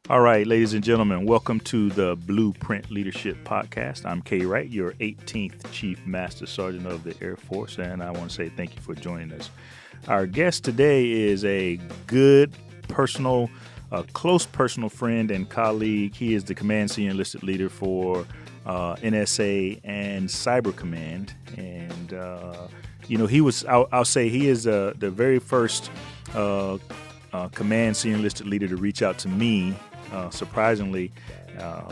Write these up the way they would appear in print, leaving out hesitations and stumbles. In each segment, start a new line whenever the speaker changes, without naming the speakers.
All right, ladies and gentlemen, welcome to the Blueprint Leadership Podcast. I'm Wright, your 18th Chief Master Sergeant of the Air Force, and I want to say thank you for joining us. Our guest today is a good personal, close personal friend and colleague. He is the Command Senior Enlisted Leader for NSA and Cyber Command, and I'll say he is the very first Command Senior Enlisted Leader to reach out to me. Surprisingly,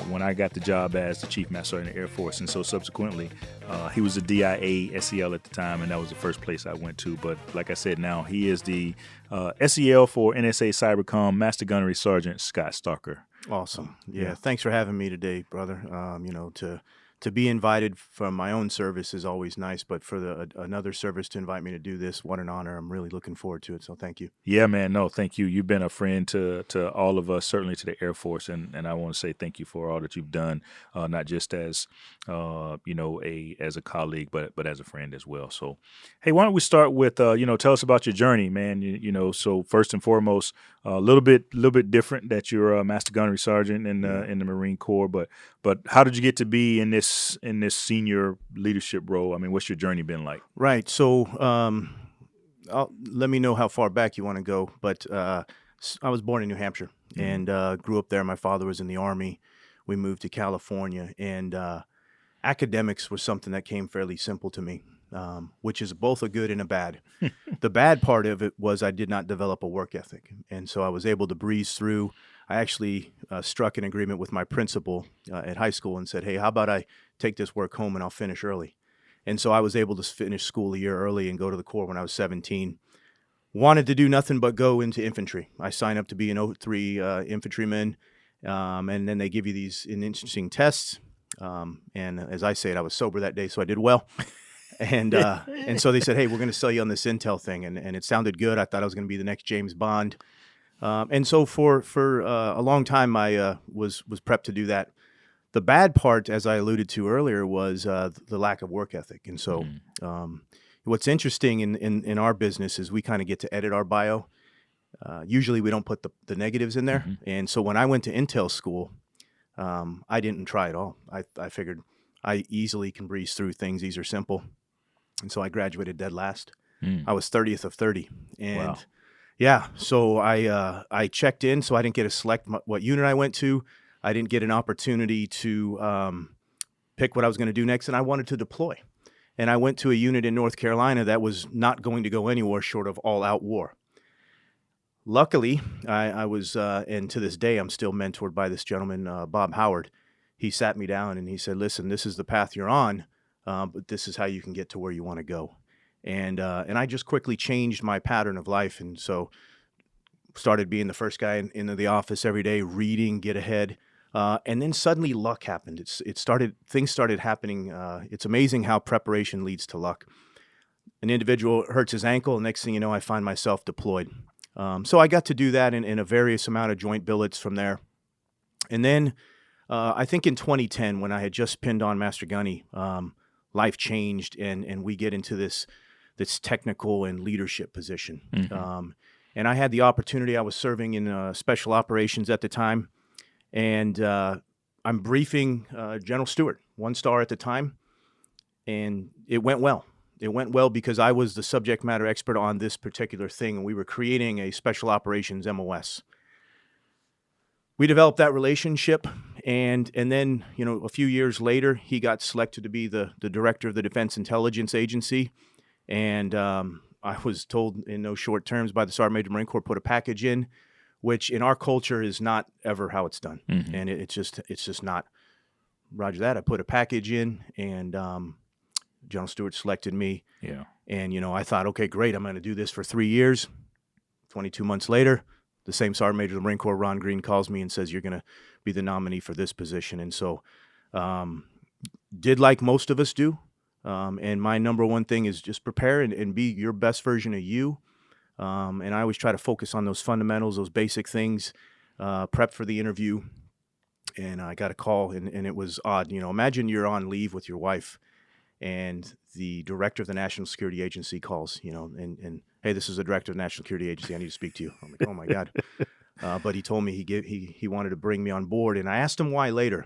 when I got the job as the Chief Master Sergeant in the Air Force, and so subsequently, he was a DIA SEL at the time, and that was the first place I went to. But like I said, now he is the SEL for NSA Cybercom, Master Gunnery Sergeant Scott Stalker.
Awesome. Yeah. Thanks for having me today, brother. To be invited from my own service is always nice, but for another service to invite me to do this, what an honor. I'm really looking forward to it, so thank you.
Yeah, man. No, thank you. You've been a friend to all of us, certainly to the Air Force, and I want to say thank you for all that you've done, not just as as a colleague, but as a friend as well. So, hey, why don't we start with tell us about your journey, man. So first and foremost, a little bit different that you're a Master Gunnery Sergeant in the Marine Corps, but how did you get to be in this senior leadership role? I mean, what's your journey been like?
Right. So let me know how far back you want to go. But I was born in New Hampshire and grew up there. My father was in the Army. We moved to California, and academics was something that came fairly simple to me, which is both a good and a bad. The bad part of it was I did not develop a work ethic, and so I was able to breeze through. I actually struck an agreement with my principal at high school and said, hey, how about I take this work home and I'll finish early? And so I was able to finish school a year early and go to the Corps when I was 17. Wanted to do nothing but go into infantry. I signed up to be an 03 infantryman, and then they give you these interesting tests. And as I say it, I was sober that day, so I did well. And so they said, hey, we're going to sell you on this intel thing. And it sounded good. I thought I was going to be the next James Bond. And so for a long time, I was prepped to do that. The bad part, as I alluded to earlier, was the lack of work ethic. And so what's interesting in our business is we kind of get to edit our bio. Usually we don't put the negatives in there. Mm-hmm. And so when I went to intel school, I didn't try at all. I figured I easily can breeze through things. These are simple. And so I graduated dead last. I was 30th of 30. And wow. Yeah, so I checked in, so I didn't get to select what unit I went to. I didn't get an opportunity to pick what I was going to do next, and I wanted to deploy. And I went to a unit in North Carolina that was not going to go anywhere short of all-out war. Luckily, I was, and to this day, I'm still mentored by this gentleman, Bob Howard. He sat me down and he said, listen, this is the path you're on, but this is how you can get to where you want to go. And I just quickly changed my pattern of life, and so started being the first guy into the office every day, reading, get ahead, and then suddenly luck happened. Things started happening. It's amazing how preparation leads to luck. An individual hurts his ankle, and next thing you know, I find myself deployed. So I got to do that in a various amount of joint billets from there, and then I think in 2010, when I had just pinned on Master Gunny, life changed, and we get into this technical and leadership position. Mm-hmm. And I had the opportunity. I was serving in special operations at the time, and I'm briefing General Stewart, 1-star at the time, and it went well. It went well because I was the subject matter expert on this particular thing, and we were creating a special operations MOS. We developed that relationship, and then a few years later, he got selected to be the director of the Defense Intelligence Agency. And I was told in no short terms by the Sergeant Major of the Marine Corps, put a package in, which in our culture is not ever how it's done. Mm-hmm. And it's just not. Roger that. I put a package in, and General Stewart selected me.
Yeah.
And, I thought, okay, great. I'm going to do this for 3 years. 22 months later, the same Sergeant Major of the Marine Corps, Ron Green, calls me and says, you're going to be the nominee for this position. And so did like most of us do. And my number one thing is just prepare and be your best version of you. And I always try to focus on those fundamentals, those basic things, prep for the interview. And I got a call, and it was odd. Imagine you're on leave with your wife, and the director of the National Security Agency calls, and hey, this is the director of the National Security Agency. I need to speak to you. I'm like, oh, my God. But he told me he wanted to bring me on board, and I asked him why later.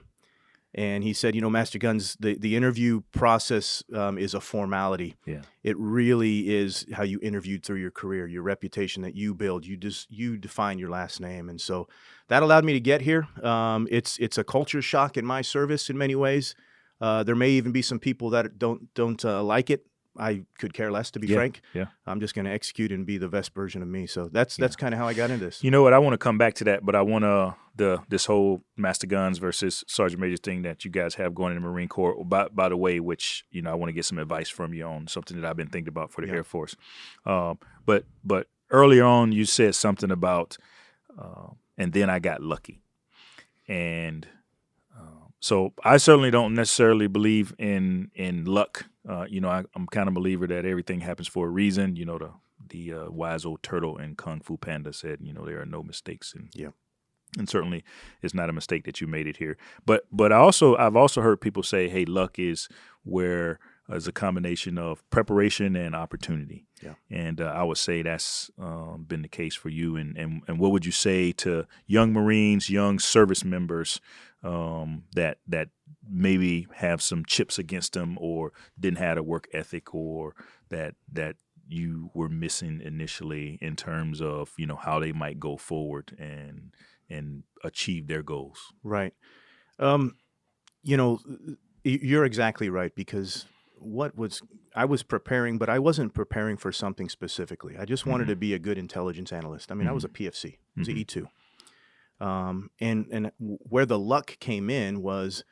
And he said, Master Guns, the interview process is a formality.
Yeah.
It really is how you interviewed through your career, your reputation that you build. You define your last name, and so that allowed me to get here. It's a culture shock in my service in many ways. There may even be some people that don't like it. I could care less, to be frank.
Yeah.
I'm just going to execute and be the best version of me. So that's kind of how I got into this.
You know what? I want to come back to that, but I want this whole Master Guns versus Sergeant Major thing that you guys have going in the Marine Corps. By the way, which I want to get some advice from you on something that I've been thinking about for the Air Force. But earlier on, you said something about, and then I got lucky, and so I certainly don't necessarily believe in luck. I'm kind of a believer that everything happens for a reason. The wise old turtle in Kung Fu Panda said, there are no mistakes, and certainly it's not a mistake that you made it here. But I've also heard people say, hey, luck is where is a combination of preparation and opportunity.
Yeah.
And I would say that's been the case for you. And what would you say to young Marines, young service members that maybe have some chips against them or didn't have a work ethic or that you were missing initially in terms of, how they might go forward and achieve their goals?
Right. You're exactly right, because I was preparing, but I wasn't preparing for something specifically. I just wanted to be a good intelligence analyst. I mean, I was a PFC. I was an E2. And where the luck came in was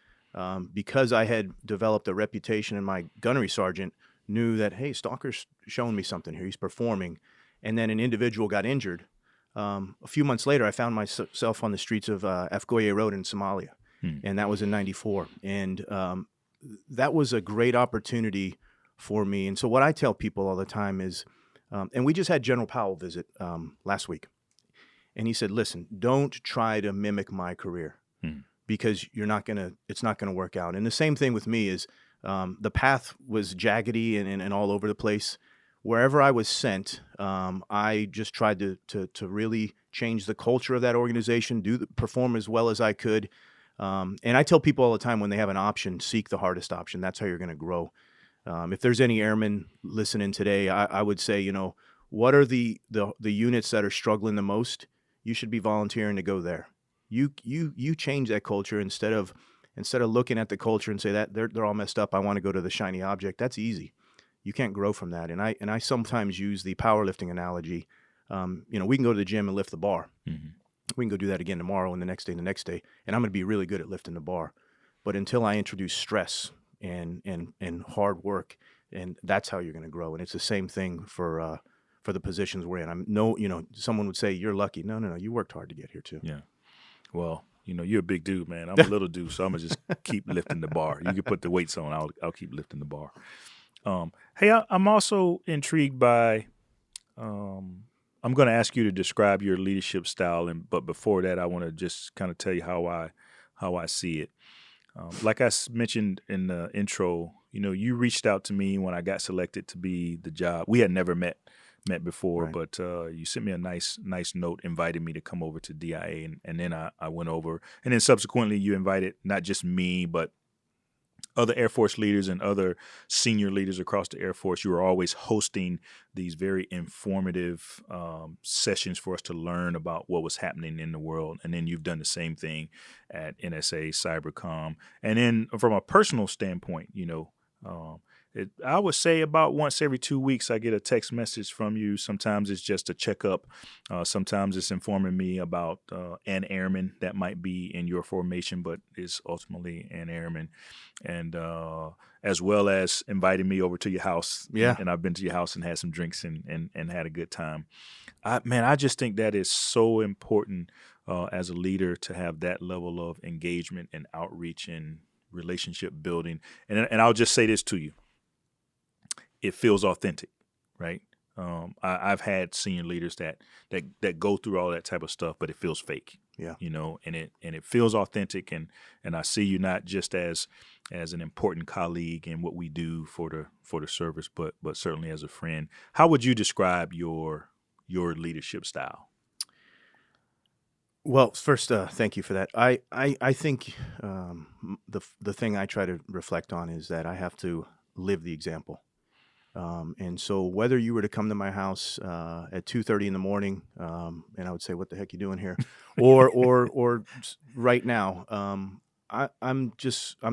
because I had developed a reputation, and my gunnery sergeant knew that, hey, Stalker's showing me something here. He's performing. And then an individual got injured. A few months later, I found myself on the streets of Afgoye Road in Somalia, and that was in '94. And that was a great opportunity for me. And so what I tell people all the time is, and we just had General Powell visit last week, and he said, listen, don't try to mimic my career because it's not gonna work out. And the same thing with me is the path was jaggedy and all over the place. Wherever I was sent, I just tried to really change the culture of that organization, perform as well as I could. And I tell people all the time, when they have an option, seek the hardest option. That's how you're going to grow. If there's any airmen listening today, I would say, what are the units that are struggling the most? You should be volunteering to go there. You change that culture instead of looking at the culture and say that they're all messed up. I want to go to the shiny object. That's easy. You can't grow from that. And I sometimes use the powerlifting analogy. We can go to the gym and lift the bar. Mm-hmm. We can go do that again tomorrow and the next day, and I'm going to be really good at lifting the bar. But until I introduce stress and hard work, and that's how you're going to grow. And it's the same thing for the positions we're in. Someone would say you're lucky. No, you worked hard to get here too.
Yeah. Well, you're a big dude, man. I'm a little dude, so I'm gonna just keep lifting the bar. You can put the weights on. I'll keep lifting the bar. Hey, I'm also intrigued by. I'm going to ask you to describe your leadership style, but before that, I want to just kind of tell you how I see it. Like I mentioned in the intro, you reached out to me when I got selected to be the job. We had never met before, right. But you sent me a nice note, invited me to come over to DIA, and then I went over, and then subsequently you invited not just me, but other Air Force leaders and other senior leaders across the Air Force. You were always hosting these very informative sessions for us to learn about what was happening in the world. And then you've done the same thing at NSA, Cybercom. And then from a personal standpoint, I would say about once every 2 weeks, I get a text message from you. Sometimes it's just a checkup. Sometimes it's informing me about an airman that might be in your formation, but is ultimately an airman. And as well as inviting me over to your house.
Yeah.
And I've been to your house and had some drinks and had a good time. I just think that is so important as a leader to have that level of engagement and outreach and relationship building. And I'll just say this to you. It feels authentic, right? I've had senior leaders that go through all that type of stuff, but it feels fake.
Yeah.
And it feels authentic, and I see you not just as an important colleague in what we do for the service, but certainly as a friend. How would you describe your leadership style?
Well, first, thank you for that. I think the thing I try to reflect on is that I have to live the example. And so whether you were to come to my house at 2:30 in the morning, and I would say, "What the heck you doing here?" or right now, I'm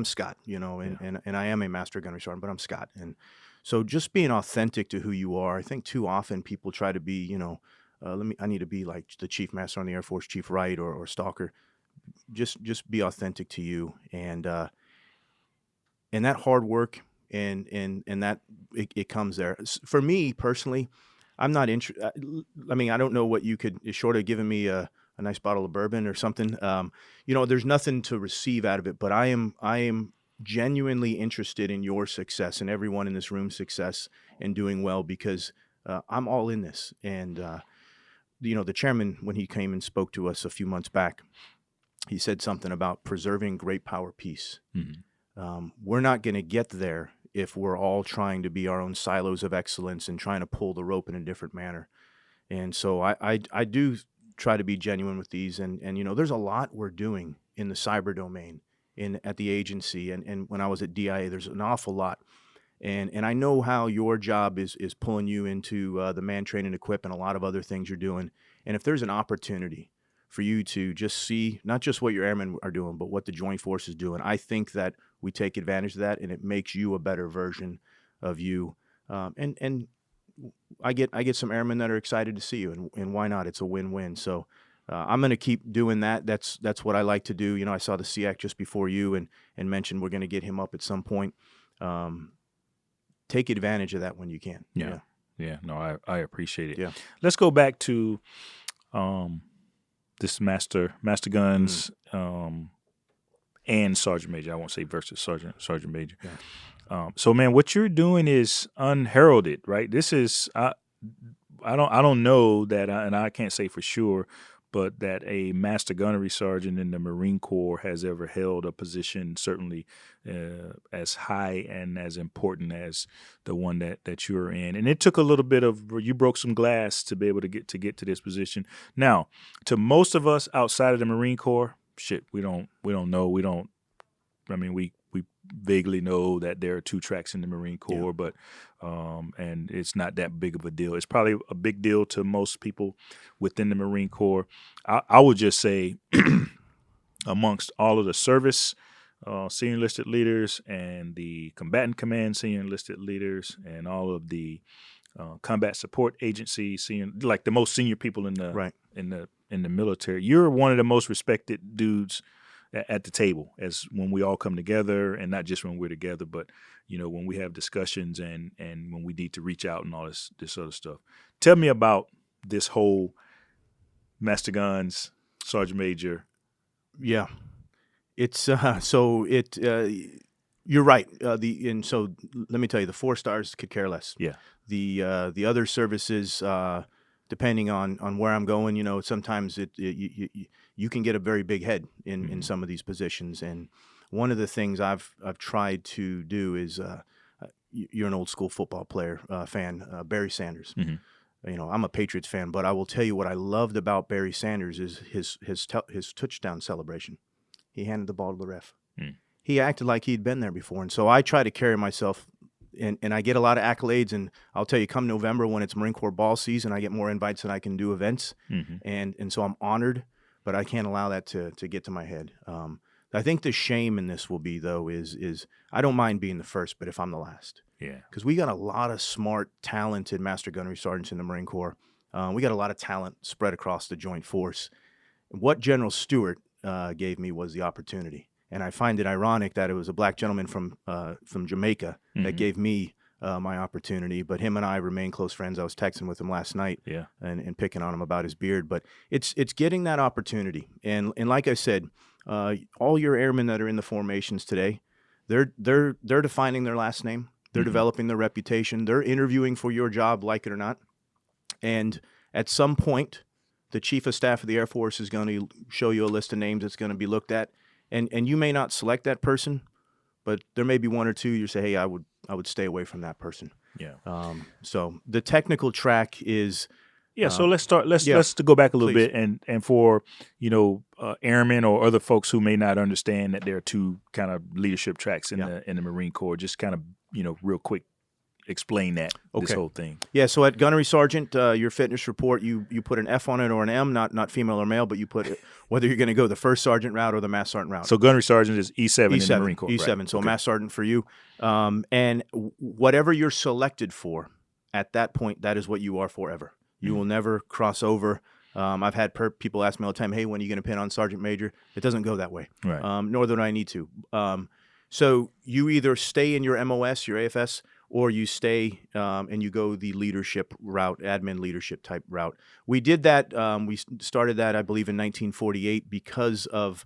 Scott,
Yeah.
and I am a Master Gunnery Sergeant, but I'm Scott, and so just being authentic to who you are. I think too often people try to be, I need to be like the Chief Master on the Air Force, Chief Wright or Stalker. Just be authentic to you, and that hard work and that it comes there. For me personally, I'm not interested. I mean, I don't know what you could, short of giving me a nice bottle of bourbon or something. There's nothing to receive out of it, but I am genuinely interested in your success and everyone in this room's success and doing well, because I'm all in this. And the chairman, when he came and spoke to us a few months back, he said something about preserving great power peace. We're not going to get there if we're all trying to be our own silos of excellence and trying to pull the rope in a different manner. And so I do try to be genuine with these. And there's a lot we're doing in the cyber domain at the agency. And when I was at DIA, there's an awful lot. And I know how your job is pulling you into the man, train, and equip and a lot of other things you're doing. And if there's an opportunity for you to just see not just what your airmen are doing, but what the Joint Force is doing, I think that we take advantage of that, and it makes you a better version of you. And I get some airmen that are excited to see you, and why not? It's a win-win. So I'm going to keep doing that. That's what I like to do. I saw the SEAC just before you and mentioned we're going to get him up at some point. Take advantage of that when you can.
Yeah. No, I appreciate it.
Yeah.
Let's go back to this Master Guns and Sergeant Major. I won't say versus Sergeant Major.
Yeah.
So, man, what you're doing is unheralded, right? This is I don't know that, and I can't say for sure, but that a Master Gunnery Sergeant in the Marine Corps has ever held a position certainly as high and as important as the one that you're in. And it took a little bit of, you broke some glass to be able to get to this position. Now, to most of us outside of the Marine Corps, we don't know. We vaguely know that there are 2 tracks in the Marine Corps, but and it's not that big of a deal. It's probably a big deal to most people within the Marine Corps. I would just say amongst all of the service senior enlisted leaders and the combatant command senior enlisted leaders and all of the combat support agencies, like the most senior people in the military, you're one of the most respected dudes at the table, as when we all come together, and not just when we're together, but when we have discussions and when we need to reach out and all this other stuff. Tell me about this whole Master Guns, Sergeant Major.
Yeah, it's you're right. So let me tell you, the 4 stars could care less.
Yeah.
The other services, depending on where I'm going, sometimes you can get a very big head in some of these positions. And one of the things I've tried to do is, you're an old school football player fan, Barry Sanders. I'm a Patriots fan, but I will tell you what I loved about Barry Sanders is his touchdown celebration. He handed the ball to the ref. He acted like he'd been there before, and so I try to carry myself. And I get a lot of accolades, and I'll tell you, come November when it's Marine Corps ball season, I get more invites than I can do events, and so I'm honored, but I can't allow that to get to my head. I think the shame in this will be, though, is I don't mind being the first, but if I'm the last.
Yeah.
Because we got a lot of smart, talented Master Gunnery Sergeants in the Marine Corps. We got a lot of talent spread across the Joint Force. What General Stewart gave me was the opportunity. And I find it ironic that it was a black gentleman from Jamaica that gave me my opportunity. But him and I remain close friends. I was texting with him last night and picking on him about his beard. But it's getting that opportunity. And like I said, all your airmen that are in the formations today, they're defining their last name. They're developing their reputation. They're interviewing for your job, like it or not. And at some point, the Chief of Staff of the Air Force is going to show you a list of names that's going to be looked at. And you may not select that person, but there may be 1 or 2 you say, hey, I would stay away from that person.
Yeah.
So the technical track is
Yeah, so let's start.
Yeah,
Let's to go back a little
please.
bit, and for airmen or other folks who may not understand that there are two kind of leadership tracks in
Yeah.
the Marine Corps. Just kind of real quick explain that this
Okay.
whole thing.
Yeah, so at Gunnery Sergeant, your fitness report, you put an F on it or an M, not female or male, but you put whether you're going to go the first sergeant route or the master sergeant route.
So Gunnery Sergeant is E7 in the Marine
E7,
Corps,
E7.
right?
So
Okay.
master sergeant for you, and whatever you're selected for, at that point, that is what you are forever. You will never cross over. I've had people ask me all the time, "Hey, when are you going to pin on sergeant major?" It doesn't go that way.
Right.
Nor do I need to. So you either stay in your MOS, your AFS, or you stay and you go the leadership route, admin leadership type route. We did that. We started that, I believe, in 1948 because of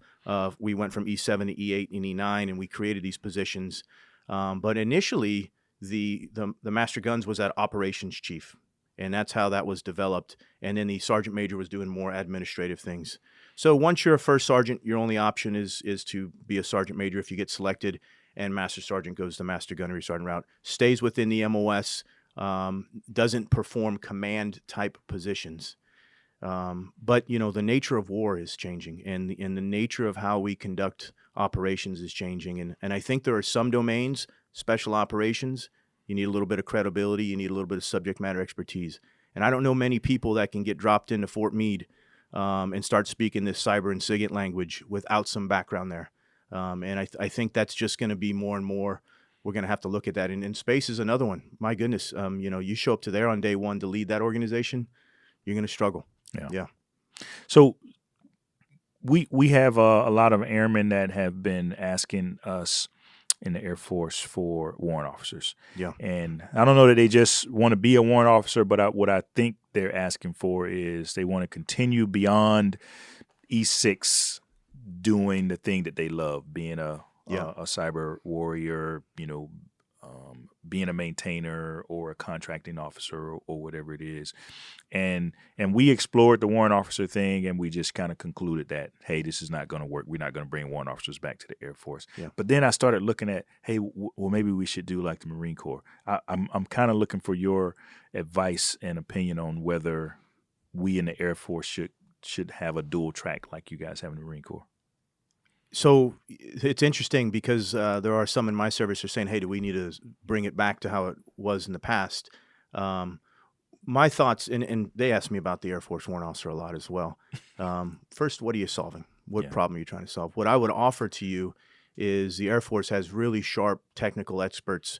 we went from E7 to E8 and E9, and we created these positions. But initially, the Master Guns was at Operations Chief, and that's how that was developed. And then the Sergeant Major was doing more administrative things. So once you're a first sergeant, your only option is to be a Sergeant Major if you get selected, and Master Sergeant goes the Master Gunnery Sergeant route, stays within the MOS, doesn't perform command type positions. But the nature of war is changing, and the nature of how we conduct operations is changing. And I think there are some domains, special operations, you need a little bit of credibility, you need a little bit of subject matter expertise. And I don't know many people that can get dropped into Fort Meade and start speaking this cyber and SIGINT language without some background there. And I think that's just going to be more and more. We're going to have to look at that. And space is another one. My goodness, you show up to there on day one to lead that organization, you're going to struggle. Yeah.
So we have a lot of airmen that have been asking us in the Air Force for warrant officers.
Yeah.
And I don't know that they just want to be a warrant officer, but what I think they're asking for is they want to continue beyond E6 doing the thing that they love, being a cyber warrior, being a maintainer or a contracting officer or whatever it is. And we explored the warrant officer thing, and we just kind of concluded that, hey, this is not going to work. We're not going to bring warrant officers back to the Air Force.
Yeah.
But then I started looking at, hey, well, maybe we should do like the Marine Corps. I'm kind of looking for your advice and opinion on whether we in the Air Force should have a dual track like you guys have in the Marine Corps.
So it's interesting because there are some in my service who are saying, hey, do we need to bring it back to how it was in the past? My thoughts, and they ask me about the Air Force warrant officer a lot as well. First, what are you solving? What problem are you trying to solve? What I would offer to you is the Air Force has really sharp technical experts.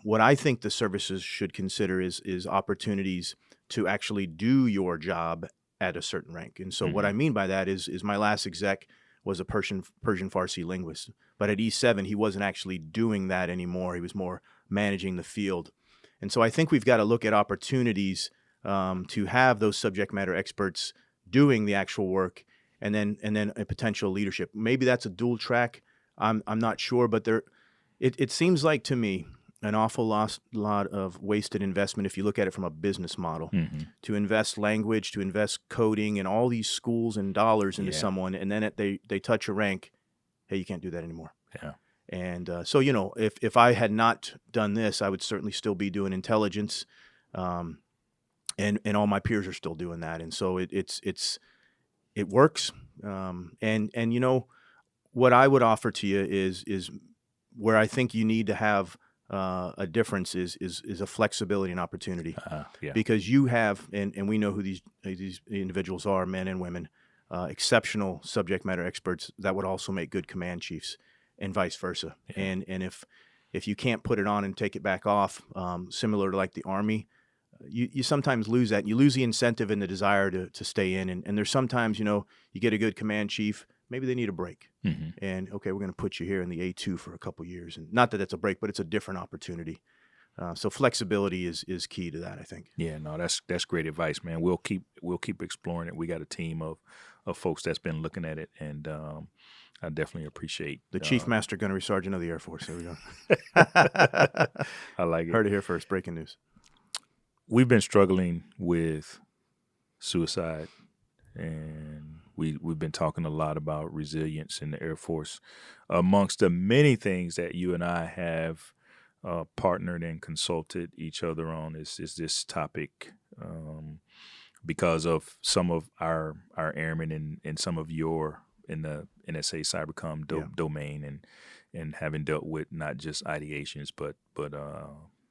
What I think the services should consider is opportunities to actually do your job at a certain rank. And so what I mean by that is my last exec was a Persian Farsi linguist. But at E7, he wasn't actually doing that anymore. He was more managing the field. And so I think we've got to look at opportunities to have those subject matter experts doing the actual work, and then a potential leadership. Maybe that's a dual track. I'm not sure, but it seems like to me an awful lot of wasted investment if you look at it from a business model. To invest language, to invest coding and all these schools and dollars into someone, and then they touch a rank, hey, you can't do that anymore.
Yeah.
And so, if I had not done this, I would certainly still be doing intelligence, and all my peers are still doing that. And so it works. And what I would offer to you is where I think you need to have a difference is a flexibility and opportunity, because you have, and we know who these individuals are, men and women, exceptional subject matter experts that would also make good command chiefs, and vice versa. And if you can't put it on and take it back off, similar to like the Army, you sometimes lose that. You lose the incentive and the desire to stay in. And there's sometimes, you get a good command chief, maybe they need a break. And okay, we're going to put you here in the A2 for a couple years. And not that it's a break, but it's a different opportunity. So flexibility is key to that, I think.
Yeah, no, that's great advice, man. We'll keep exploring it. We got a team of folks that's been looking at it, and I definitely appreciate
the Chief Master Gunnery Sergeant of the Air Force. There we go.
I like it.
Heard it here first. Breaking news.
We've been struggling with suicide, and we've been talking a lot about resilience in the Air Force. Amongst the many things that you and I have partnered and consulted each other on is this topic because of some of our airmen and some of your in the NSA cybercom domain and having dealt with not just ideations but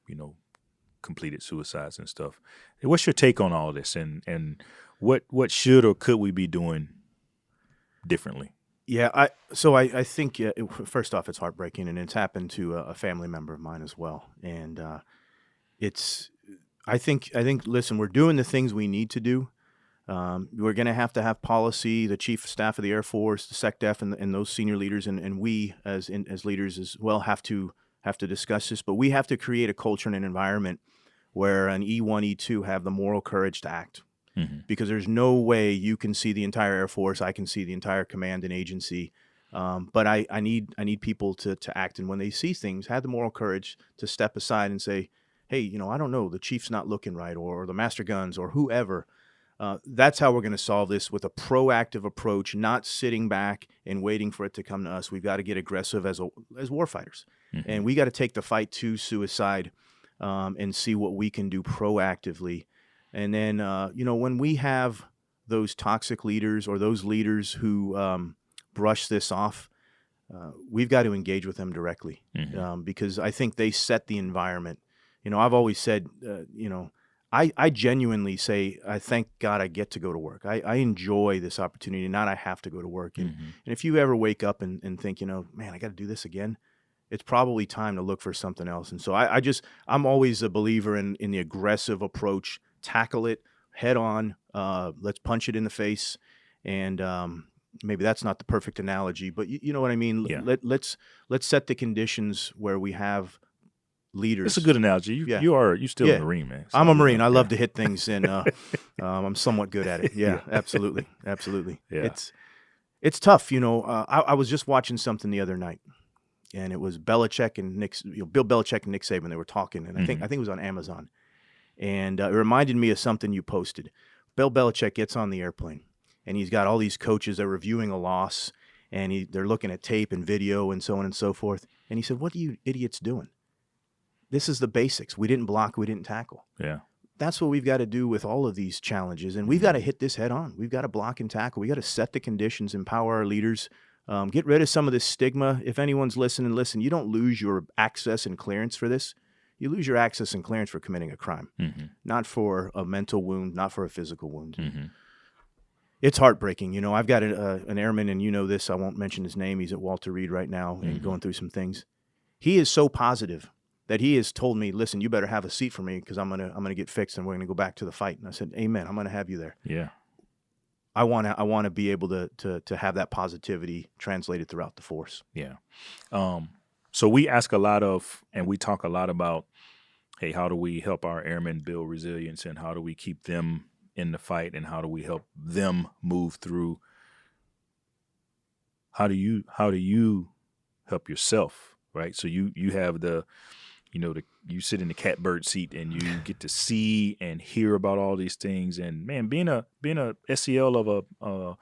you know, completed suicides and stuff. What's your take on all this, and what should or could we be doing differently?
Yeah, I think first off, it's heartbreaking, and it's happened to a family member of mine as well. And it's I think listen, we're doing the things we need to do. We're going to have policy. The Chief of Staff of the Air Force, the SecDef, and those senior leaders, and we as leaders as well have to discuss this. But we have to create a culture and an environment where an E1, E2 have the moral courage to act. Mm-hmm. Because there's no way you can see the entire Air Force. I can see the entire command and agency. But I need people to act. And when they see things, have the moral courage to step aside and say, hey, you know, I don't know, the chief's not looking right, or the master guns, or whoever. That's how we're going to solve this, with a proactive approach, not sitting back and waiting for it to come to us. We've got to get aggressive as warfighters. Mm-hmm. And we got to take the fight to suicide and see what we can do proactively. And then, you know, when we have those toxic leaders or those leaders who brush this off, we've got to engage with them directly. Mm-hmm. Because I think they set the environment. You know, I've always said, you know, I genuinely say, I thank God I get to go to work. I enjoy this opportunity, not I have to go to work. And, mm-hmm. and if you ever wake up and think, you know, man, I got to do this again, it's probably time to look for something else. And so I'm always a believer in the aggressive approach. Tackle it head on. Let's punch it in the face. And maybe that's not the perfect analogy, but you know what I mean? Yeah. Let's set the conditions where we have leaders.
It's a good analogy. You still a Marine, man. So,
I'm a Marine. I love to hit things, and I'm somewhat good at it. Yeah, absolutely. Yeah. It's tough. You know, I was just watching something the other night, and it was Belichick and Bill Belichick and Nick Saban. They were talking, and I think it was on Amazon. And it reminded me of something you posted. Bill Belichick gets on the airplane, and he's got all these coaches that are reviewing a loss, and they're looking at tape and video and so on and so forth. And he said, "What are you idiots doing? This is the basics. We didn't block, we didn't tackle."
Yeah.
That's what we've got to do with all of these challenges, and we've got to hit this head on. We've got to block and tackle. We got to set the conditions, empower our leaders, get rid of some of this stigma. If anyone's listening, listen, you don't lose your access and clearance for this. You lose your access and clearance for committing a crime, not for a mental wound, not for a physical wound. Mm-hmm. It's heartbreaking. You know, I've got an airman, and you know this, I won't mention his name. He's at Walter Reed right now and going through some things. He is so positive that he has told me, listen, you better have a seat for me because I'm gonna get fixed and we're gonna go back to the fight. And I said, amen, I'm gonna have you there.
Yeah.
I wanna be able to have that positivity translated throughout the force.
Yeah. So we ask a lot of, and we talk a lot about, hey, how do we help our airmen build resilience, and how do we keep them in the fight, and how do we help them move through? How do you help yourself, right? So you have you sit in the catbird seat and you get to see and hear about all these things. And man, being a SEL of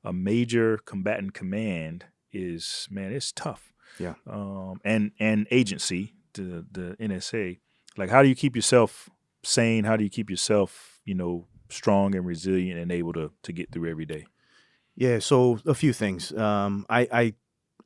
a major combatant command is, man, it's tough.
Yeah.
And agency, the NSA, like, how do you keep yourself sane? How do you keep yourself, strong and resilient and able to get through every day?
Yeah. So a few things.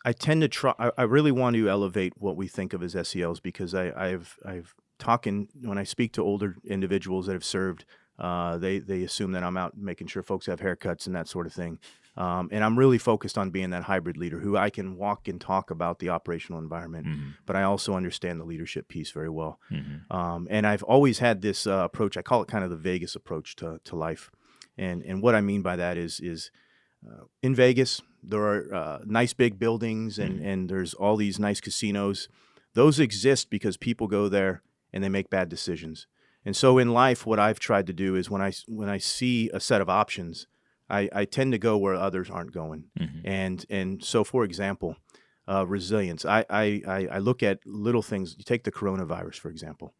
I tend to try. I really want to elevate what we think of as SELs, because I've talking when I speak to older individuals that have served. They assume that I'm out making sure folks have haircuts and that sort of thing. And I'm really focused on being that hybrid leader who I can walk and talk about the operational environment, but I also understand the leadership piece very well. And I've always had this approach. I call it kind of the Vegas approach to life. And what I mean by that is in Vegas, there are nice big buildings and there's all these nice casinos. Those exist because people go there and they make bad decisions. And so in life, what I've tried to do is when I see a set of options, I tend to go where others aren't going. And so, for example, resilience. I look at little things. You take the coronavirus, for example.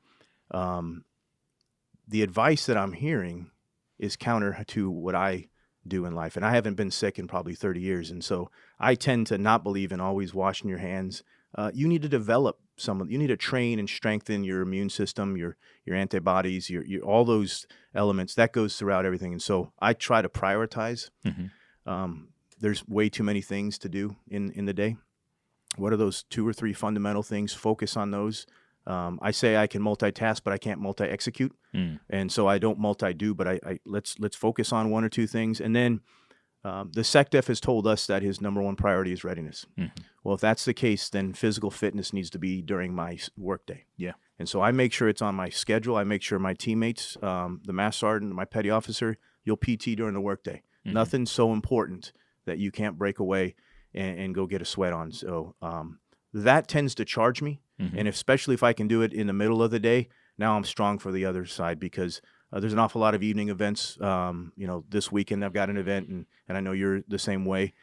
The advice that I'm hearing is counter to what I do in life. And I haven't been sick in probably 30 years. And so I tend to not believe in always washing your hands, you need to develop you need to train and strengthen your immune system, your antibodies, your all those elements. That goes throughout everything. And so I try to prioritize. There's way too many things to do in the day. What are those 2 or 3 fundamental things? Focus on those. I say I can multitask, but I can't multi-execute. And so I don't multi-do, but let's focus on 1 or 2 things. And then the SecDef has told us that his number 1 priority is readiness. Well, if that's the case, then physical fitness needs to be during my workday.
Yeah.
And so I make sure it's on my schedule. I make sure my teammates, the Master Sergeant, my petty officer, you'll PT during the workday. Nothing's so important that you can't break away and go get a sweat on. So that tends to charge me. And especially if I can do it in the middle of the day, now I'm strong for the other side, because there's an awful lot of evening events. This weekend I've got an event, and I know you're the same way.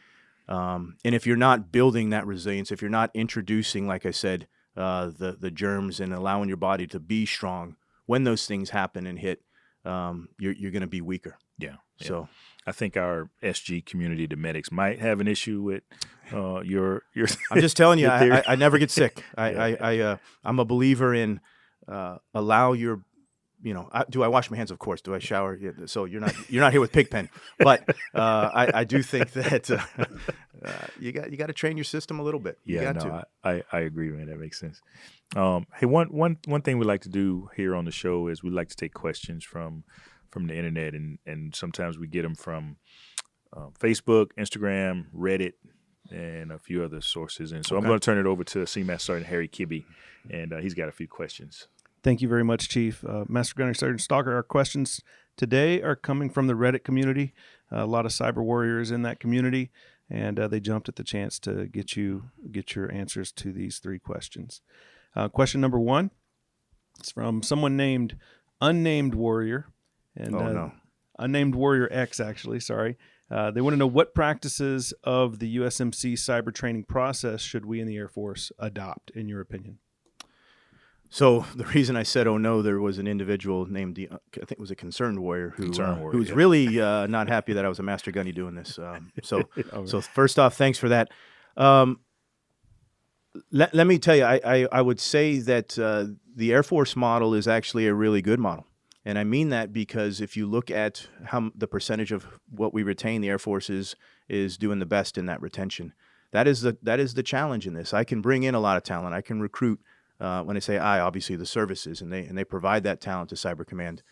And if you're not building that resilience, if you're not introducing, like I said, the germs and allowing your body to be strong, when those things happen and hit, you're going to be weaker.
Yeah.
So
I think our SG community, the medics, might have an issue with your.
I'm just telling you, I never get sick. I'm a believer in allow your. Do I wash my hands? Of course. Do I shower? Yeah, so you're not here with Pigpen, but I do think that you got to train your system a little bit.
I agree, man. That makes sense. Hey, one thing we like to do here on the show is we like to take questions from the internet, and sometimes we get them from Facebook, Instagram, Reddit, and a few other sources. And so I'm going to turn it over to CMAS Sergeant Harry Kibbe, and he's got a few questions.
Thank you very much, Chief. Master Gunnery Sergeant Stalker, our questions today are coming from the Reddit community. A lot of cyber warriors in that community, and they jumped at the chance to get your answers to these 3 questions. Question number 1 is from someone named Unnamed Warrior. And Unnamed Warrior X, actually, sorry. They want to know, what practices of the USMC cyber training process should we in the Air Force adopt, in your opinion?
So the reason I said, oh no, there was an individual named, I think it was a concerned warrior who was really not happy that I was a Master Gunny doing this. So first off, thanks for that. Let me tell you, I would say that the Air Force model is actually a really good model. And I mean that because if you look at how the percentage of what we retain, the Air Force is doing the best in that retention. That is the challenge in this. I can bring in a lot of talent. I can recruit. When I say obviously the services, and they provide that talent to Cyber Command.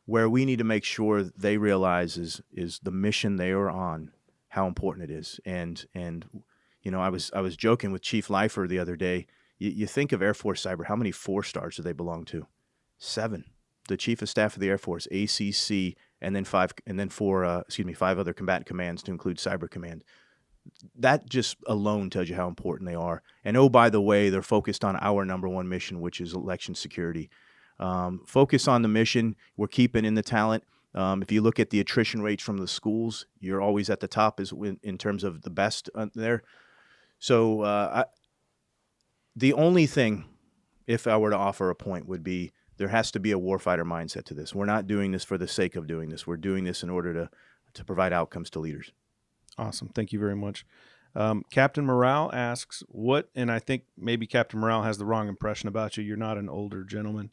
Where we need to make sure they realize is the mission they are on, how important it is. And I was joking with Chief Lifer the other day. You think of Air Force Cyber, how many 4-stars do they belong to? 7. The Chief of Staff of the Air Force, ACC, and then 5 other combatant commands to include Cyber Command. That just alone tells you how important they are. And oh, by the way, they're focused on our number 1 mission, which is election security. Focus on the mission. We're keeping in the talent. If you look at the attrition rates from the schools, you're always at the top in terms of the best there. So the only thing, if I were to offer a point, would be there has to be a warfighter mindset to this. We're not doing this for the sake of doing this. We're doing this in order to provide outcomes to leaders.
Awesome. Thank you very much. Captain Morale asks, and I think maybe Captain Morale has the wrong impression about you. You're not an older gentleman.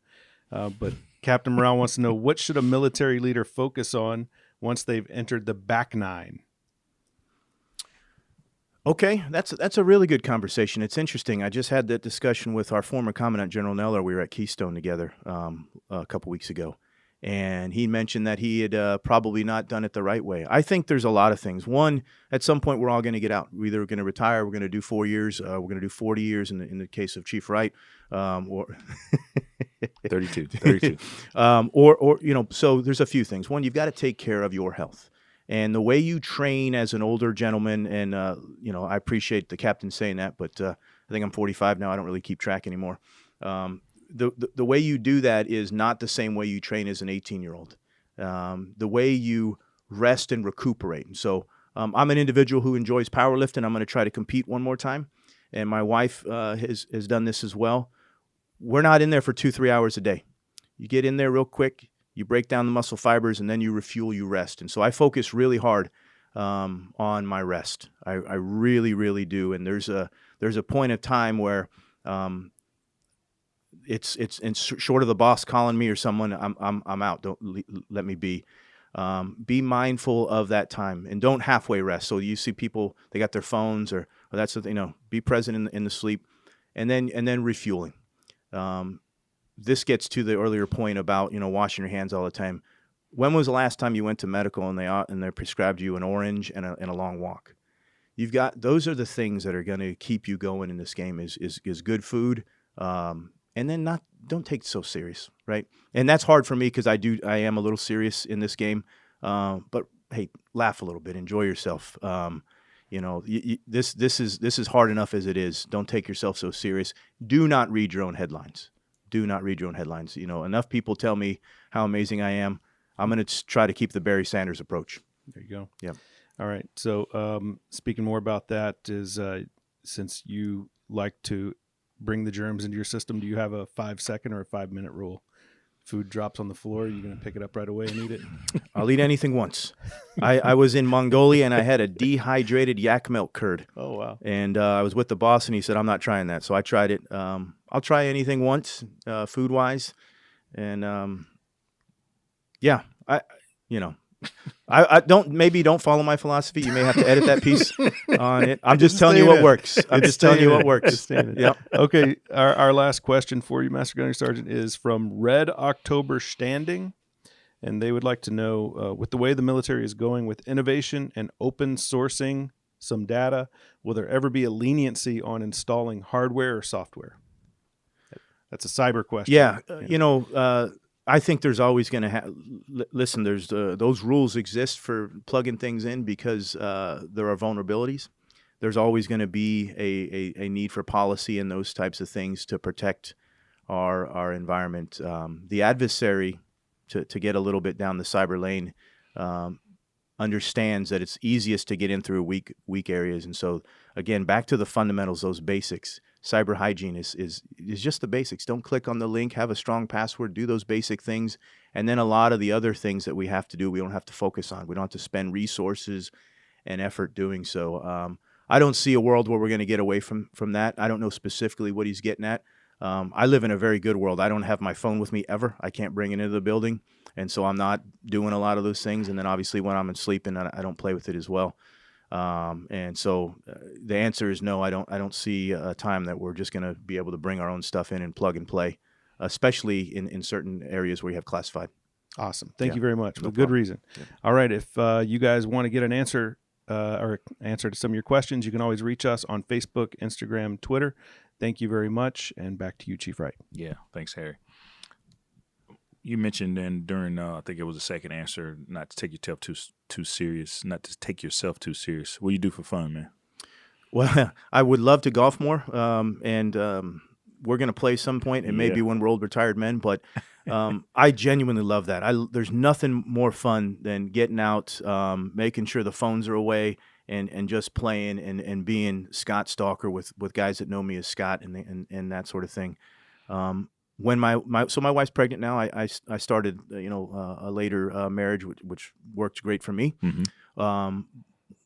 But Captain Morale wants to know, what should a military leader focus on once they've entered the back 9?
Okay, that's a really good conversation. It's interesting. I just had that discussion with our former Commandant General Neller. We were at Keystone together a couple weeks ago, and he mentioned that he had probably not done it the right way. I think there's a lot of things. One, at some point, we're all going to get out. We're either going to retire, we're going to do 4 years, we're going to do 40 years in the case of Chief Wright, or
32.
So there's a few things. One, you've got to take care of your health. And the way you train as an older gentleman, and I appreciate the captain saying that, but I think I'm 45 now. I don't really keep track anymore. The way you do that is not the same way you train as an 18-year-old. The way you rest and recuperate. And so I'm an individual who enjoys powerlifting. I'm going to try to compete one more time, and my wife has done this as well. We're not in there for 2-3 hours a day. You get in there real quick. You break down the muscle fibers, and then you refuel, you rest. And so I focus really hard on my rest. I really, really do. And there's a point of time where it's short of the boss calling me or someone, I'm out. Don't let me be. Be mindful of that time and don't halfway rest. So you see people, they got their phones or that's the thing, be present in the sleep, and then refueling. This gets to the earlier point about washing your hands all the time. When was the last time you went to medical and they prescribed you an orange and a long walk? Those are the things that are going to keep you going in this game is good food, and then don't take it so serious, right? And that's hard for me because I am a little serious in this game, but hey, laugh a little bit, enjoy yourself. This is hard enough as it is. Don't take yourself so serious. Do not read your own headlines. Do not read your own headlines. Enough people tell me how amazing I am. I'm going to try to keep the Barry Sanders approach.
There you go.
Yeah.
All right. So speaking more about that is since you like to bring the germs into your system, do you have a 5-second or a 5-minute rule? Food drops on the floor, are you going to pick it up right away and eat it?
I'll eat anything once. I was in Mongolia and I had a dehydrated yak milk curd.
Oh, wow.
And I was with the boss and he said, I'm not trying that. So I tried it. I'll try anything once, food-wise. And I don't follow my philosophy. You may have to edit that piece on it. I'm just telling you what works. I'm just telling you what works.
Yeah. Okay. Our last question for you, Master Gunnery Sergeant, is from Red October Standing. And they would like to know, with the way the military is going with innovation and open sourcing some data, will there ever be a leniency on installing hardware or software? That's a cyber question.
Yeah. I think there's always going to listen, there's those rules exist for plugging things in because there are vulnerabilities. There's always going to be a need for policy and those types of things to protect our environment. The adversary, to get a little bit down the cyber lane, understands that it's easiest to get in through weak areas. And so, again, back to the fundamentals, those basics. Cyber hygiene is just the basics. Don't click on the link, have a strong password, do those basic things. And then a lot of the other things that we have to do, we don't have to focus on. We don't have to spend resources and effort doing so. I don't see a world where we're going to get away from that. I don't know specifically what he's getting at. I live in a very good world. I don't have my phone with me ever. I can't bring it into the building. And so I'm not doing a lot of those things. And then obviously when I'm sleeping, I don't play with it as well. And so the answer is no. I don't see a time that we're just going to be able to bring our own stuff in and plug and play, especially in certain areas where you have classified.
Awesome. Thank you very much. With good reason. Yeah. All right. If you guys want to get an answer or answer to some of your questions, you can always reach us on Facebook, Instagram, Twitter. Thank you very much. And back to you, Chief Wright.
Yeah. Thanks, Harry. You mentioned then during, I think it was the second answer, not to take yourself too serious, not to take yourself too serious. What do you do for fun, man?
Well, I would love to golf more, and we're going to play some point, and maybe when we're old retired men, but I genuinely love that. There's nothing more fun than getting out, making sure the phones are away, and just playing and being Scott Stalker with guys that know me as Scott and that sort of thing. When my wife's pregnant now, I started a later marriage which worked great for me. Mm-hmm.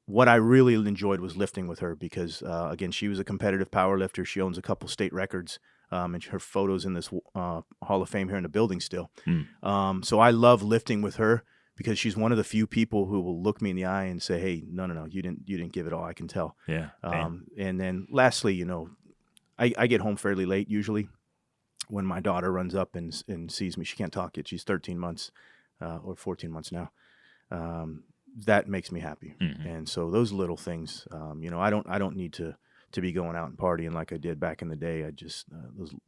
What I really enjoyed was lifting with her because again, she was a competitive power lifter. She owns a couple state records, and her photos in this Hall of Fame here in the building still. Mm. So I love lifting with her because she's one of the few people who will look me in the eye and say, "Hey, no, you didn't give it all. I can tell."
Yeah.
And then lastly, I get home fairly late usually. When my daughter runs up and sees me, she can't talk yet. She's 13 months or 14 months now. That makes me happy. Mm-hmm. And so those little things, I don't need to be going out and partying like I did back in the day. I just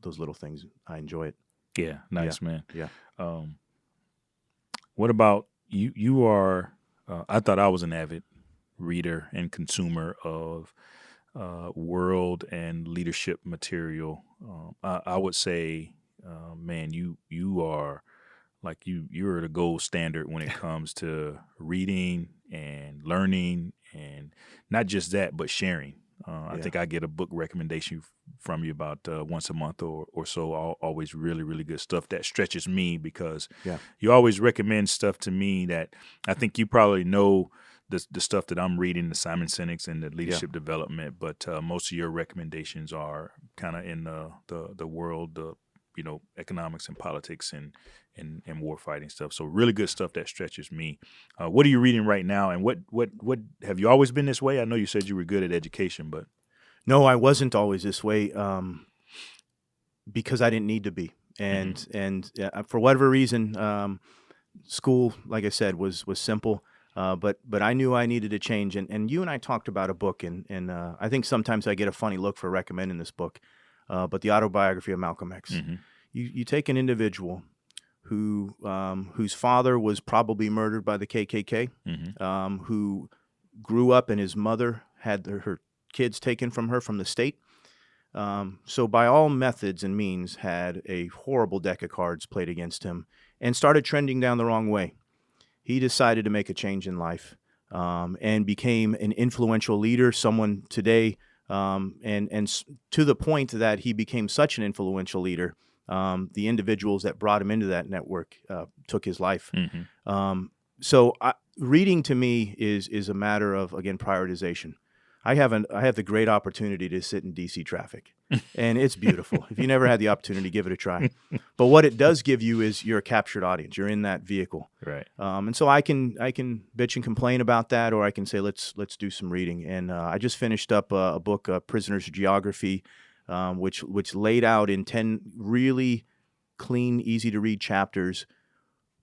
those little things, I enjoy it.
Yeah, nice, man.
Yeah.
What about you? You are. I thought I was an avid reader and consumer of world and leadership material. I would say, man, you are like you're the gold standard when it comes to reading and learning, and not just that, but sharing. I think I get a book recommendation from you about once a month or so. Always really, really good stuff that stretches me because you always recommend stuff to me that I think you probably know the stuff that I'm reading, the Simon Sinek's and the leadership development, but most of your recommendations are kind of in the world, economics and politics and war fighting stuff. So really good stuff that stretches me. What are you reading right now? And what have you always been this way? I know you said you were good at education, but
No, I wasn't always this way because I didn't need to be. And for whatever reason, school, like I said, was simple. But I knew I needed to change. And you and I talked about a book, and I think sometimes I get a funny look for recommending this book, but the autobiography of Malcolm X.
Mm-hmm.
You take an individual whose father was probably murdered by the KKK, who grew up and his mother had her kids taken from her from the state. So by all methods and means had a horrible deck of cards played against him and started trending down the wrong way. He decided to make a change in life and became an influential leader, someone today, and to the point that he became such an influential leader, the individuals that brought him into that network took his life.
Mm-hmm.
So reading to me is a matter of, again, prioritization. I have the great opportunity to sit in DC traffic, and it's beautiful. If you never had the opportunity, give it a try. But what it does give you is you're a captured audience. You're in that vehicle,
Right.
And so I can bitch and complain about that, or I can say let's do some reading. And I just finished up a book, Prisoner's Geography, which laid out in 10 really clean, easy to read chapters,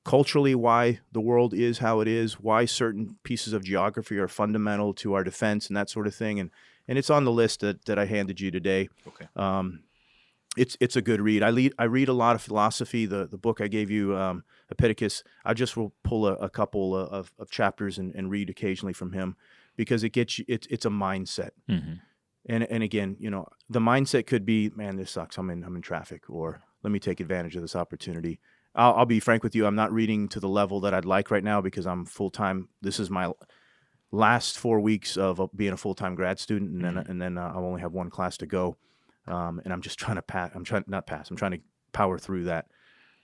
culturally why the world is how it is, why certain pieces of geography are fundamental to our defense and that sort of thing. And it's on the list that I handed you today.
Okay.
It's a good read. I read a lot of philosophy. The book I gave you, Epictetus, I just will pull a couple of chapters and read occasionally from him because it gets you, it's a mindset.
Mm-hmm.
And again, the mindset could be, man, this sucks. I'm in traffic, or let me take advantage of this opportunity. I'll be frank with you. I'm not reading to the level that I'd like right now because I'm full-time. This is my last 4 weeks of being a full-time grad student, and then I'll only have one class to go. And I'm just trying to pass. I'm trying to power through that.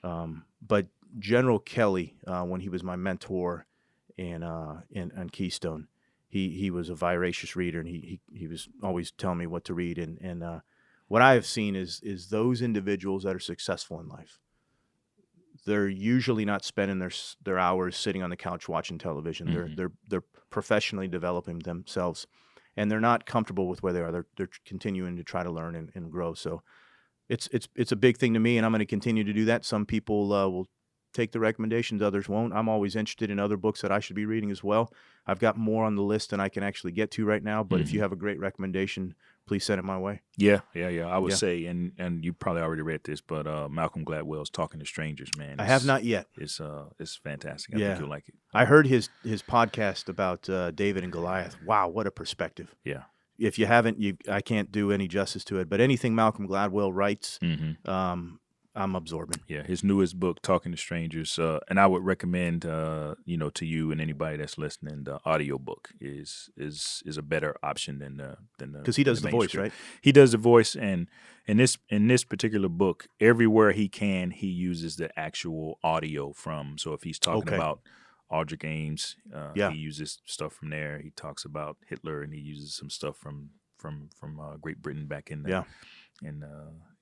But General Kelly, when he was my mentor in Keystone, he was a voracious reader, and he was always telling me what to read. And what I have seen is those individuals that are successful in life, they're usually not spending their hours sitting on the couch watching television. Mm-hmm. They're professionally developing themselves, and they're not comfortable with where they are. They're continuing to try to learn and grow. So it's a big thing to me, and I'm going to continue to do that. Some people will take the recommendations, others won't. I'm always interested in other books that I should be reading as well. I've got more on the list than I can actually get to right now, but if you have a great recommendation, please send it my way.
Yeah. I would say, and you probably already read this, but Malcolm Gladwell's Talking to Strangers, man.
I have not yet.
It's fantastic. I think you'll like it.
I heard his podcast about David and Goliath. Wow, what a perspective.
Yeah.
If you haven't, I can't do any justice to it. But anything Malcolm Gladwell writes, I'm absorbing.
Yeah, his newest book, Talking to Strangers, and I would recommend, to you and anybody that's listening, the audiobook is a better option than the
because he does the voice, right?
He does the voice, and in this particular book, everywhere he uses the actual audio from. So if he's talking about Aldrich Ames, he uses stuff from there. He talks about Hitler, and he uses some stuff from Great Britain back in the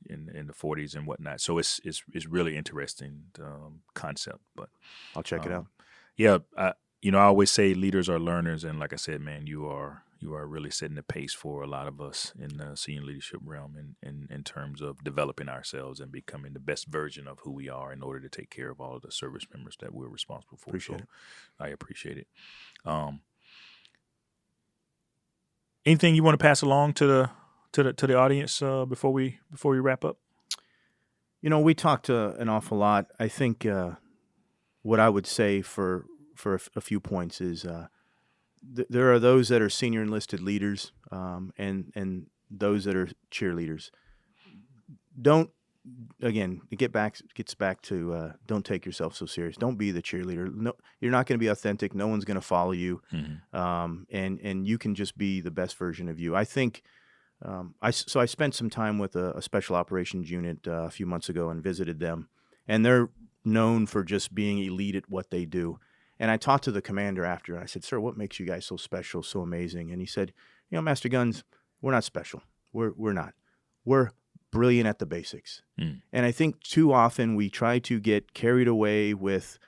in the 40s and whatnot. So it's really interesting concept. But
I'll check it out.
Yeah, I always say leaders are learners, and like I said, man, you are really setting the pace for a lot of us in the senior leadership realm in terms of developing ourselves and becoming the best version of who we are in order to take care of all of the service members that we're responsible for.
Appreciate it.
I appreciate it. Anything you want to pass along to the audience before we wrap up?
We talked an awful lot. I think what I would say for a few points is there are those that are senior enlisted leaders and those that are cheerleaders. It gets back to don't take yourself so serious. Don't be the cheerleader. No, you're not going to be authentic. No one's going to follow you, and you can just be the best version of you. I think. I spent some time with a special operations unit a few months ago and visited them, and they're known for just being elite at what they do. And I talked to the commander after, and I said, "Sir, what makes you guys so special, so amazing?" And he said, "Master Guns, we're not special. We're not. We're brilliant at the basics." And I think too often we try to get carried away with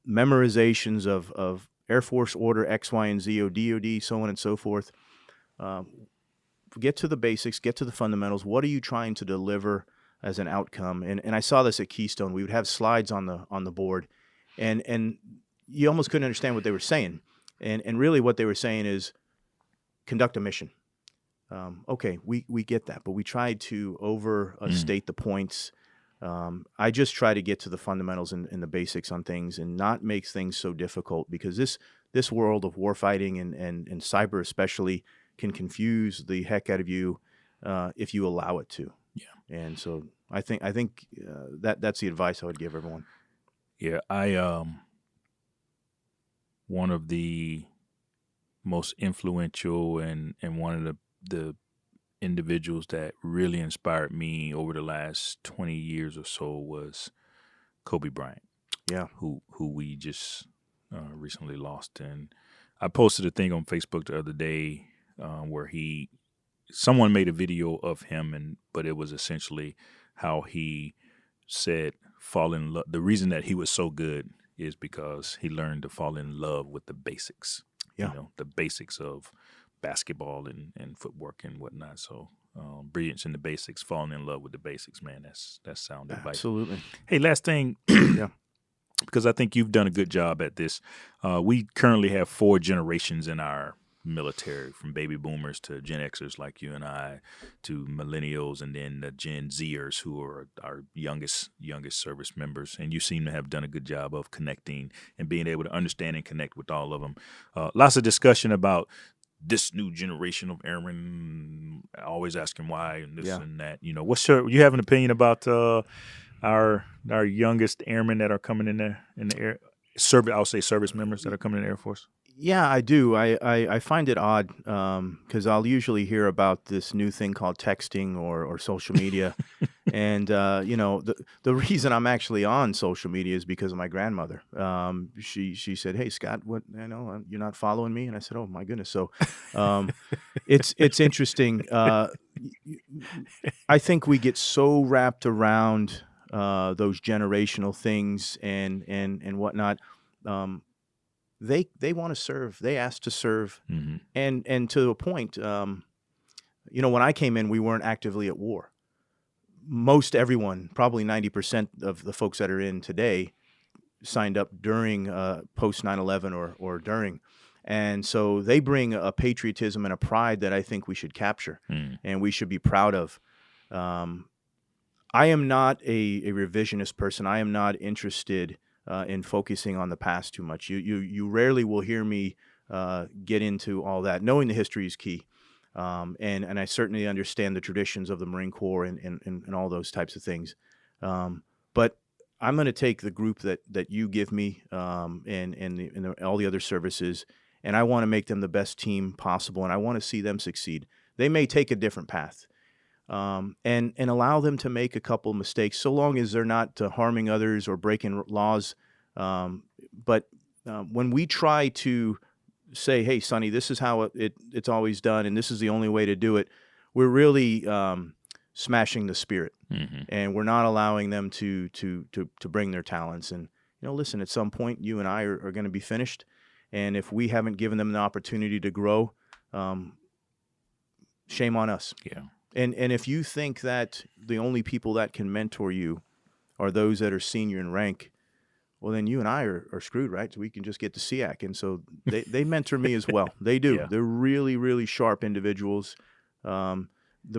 memorizations of Air Force Order X, Y, and Z, or DOD, so on and so forth. Get to the basics, get to the fundamentals. What are you trying to deliver as an outcome? And I saw this at Keystone. We would have slides on the board, and you almost couldn't understand what they were saying. And really what they were saying is conduct a mission. Okay, we get that, but we tried to overstate the points. I just try to get to the fundamentals and the basics on things and not make things so difficult, because this world of warfighting and cyber especially can confuse the heck out of you if you allow it to. Yeah. And so I think that's the advice I would give everyone.
Yeah, I one of the most influential and one of the individuals that really inspired me over the last 20 years or so was Kobe Bryant.
Yeah.
Who we just recently lost. And I posted a thing on Facebook the other day where someone made a video of him, but it was essentially how he said fall in love. The reason that he was so good is because he learned to fall in love with the basics.
Yeah.
The basics of basketball and footwork and whatnot. So brilliance in the basics, falling in love with the basics, man. That's sound advice.
Absolutely.
Hey, last thing.
Yeah.
Because I think you've done a good job at this. We currently have 4 generations in our military, from baby boomers to Gen Xers like you and I, to millennials, and then the Gen Zers, who are our youngest service members. And you seem to have done a good job of connecting and being able to understand and connect with all of them. Lots of discussion about this new generation of airmen, always asking why and this and that. You have an opinion about our youngest airmen that are coming in the air service? I'll say service members that are coming in the Air Force.
Yeah, I do. I find it odd because I'll usually hear about this new thing called texting or social media, and the reason I'm actually on social media is because of my grandmother. She said, "Hey Scott, what you're not following me?" And I said, "Oh my goodness." So it's interesting. I think we get so wrapped around those generational things and whatnot. They want to serve. They ask to serve, and to a point. When I came in, we weren't actively at war. Most everyone, probably 90% of the folks that are in today, signed up during post 9/11 or during, and so they bring a patriotism and a pride that I think we should capture and we should be proud of. I am not a revisionist person. I am not interested in focusing on the past too much. You rarely will hear me get into all that. Knowing the history is key, and I certainly understand the traditions of the Marine Corps and all those types of things. But I'm going to take the group that you give me and all the other services, and I want to make them the best team possible, and I want to see them succeed. They may take a different path. And allow them to make a couple mistakes, so long as they're not harming others or breaking laws. But when we try to say, "Hey, Sonny, this is how it's always done, and this is the only way to do it," we're really smashing the spirit, and we're not allowing them to bring their talents. And listen, at some point, you and I are going to be finished, and if we haven't given them the opportunity to grow, shame on us.
Yeah.
And if you think that the only people that can mentor you are those that are senior in rank, well, then you and I are screwed, right? So we can just get to SEAC. And so they mentor me as well. They do. Yeah. They're really, really sharp individuals. The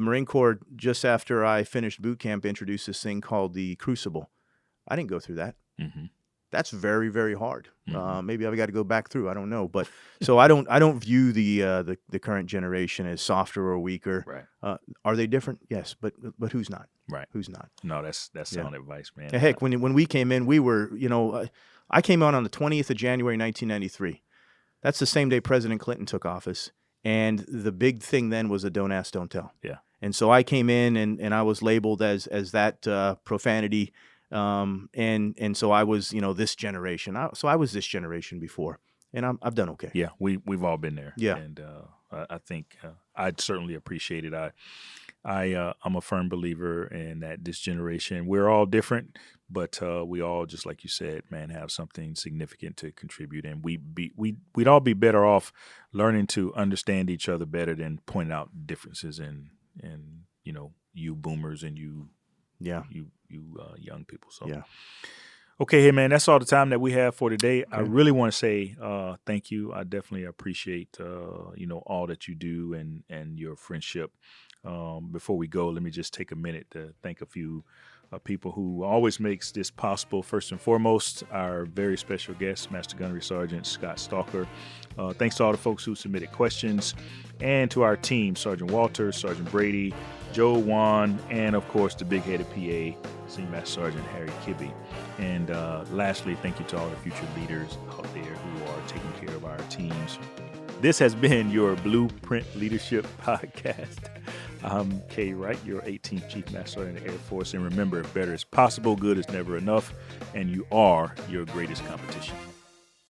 Marine Corps, just after I finished boot camp, introduced this thing called the Crucible. I didn't go through that. That's very, very hard. Maybe I've got to go back through. I don't know, but so I don't view the current generation as softer or weaker.
Right?
Are they different? Yes, but who's not?
Right?
Who's not?
No, that's sound advice, man.
Heck, when we came in, we were I came on the 20th of January 1993. That's the same day President Clinton took office, and the big thing then was a don't ask, don't tell.
Yeah.
And so I came in and I was labeled as that profanity And so I was, this generation. So I was this generation before, and I've done okay.
Yeah, we've all been there.
Yeah.
And I think I'd certainly appreciate it. I'm a firm believer in that this generation, we're all different, but we all, just like you said, man, have something significant to contribute, and we'd all be better off learning to understand each other better than pointing out differences in you boomers and you young people. So
Yeah.
Okay, hey man, that's all the time that we have for today. I really want to say thank you. I definitely appreciate all that you do and your friendship. Before we go, let me just take a minute to thank a few people who always makes this possible. First and foremost, our very special guest, Master Gunnery Sergeant Scott Stalker. Thanks to all the folks who submitted questions, and to our team, Sergeant Walter, Sergeant Brady, Joe Wan, and of course the big-headed PA, Senior Master Sergeant Harry Kibbe. And lastly, thank you to all the future leaders out there who are taking care of our teams. This has been your Blueprint Leadership Podcast. I'm K. Wright, your 18th Chief Master Sergeant in the Air Force. And remember, if better is possible, good is never enough, and you are your greatest competition.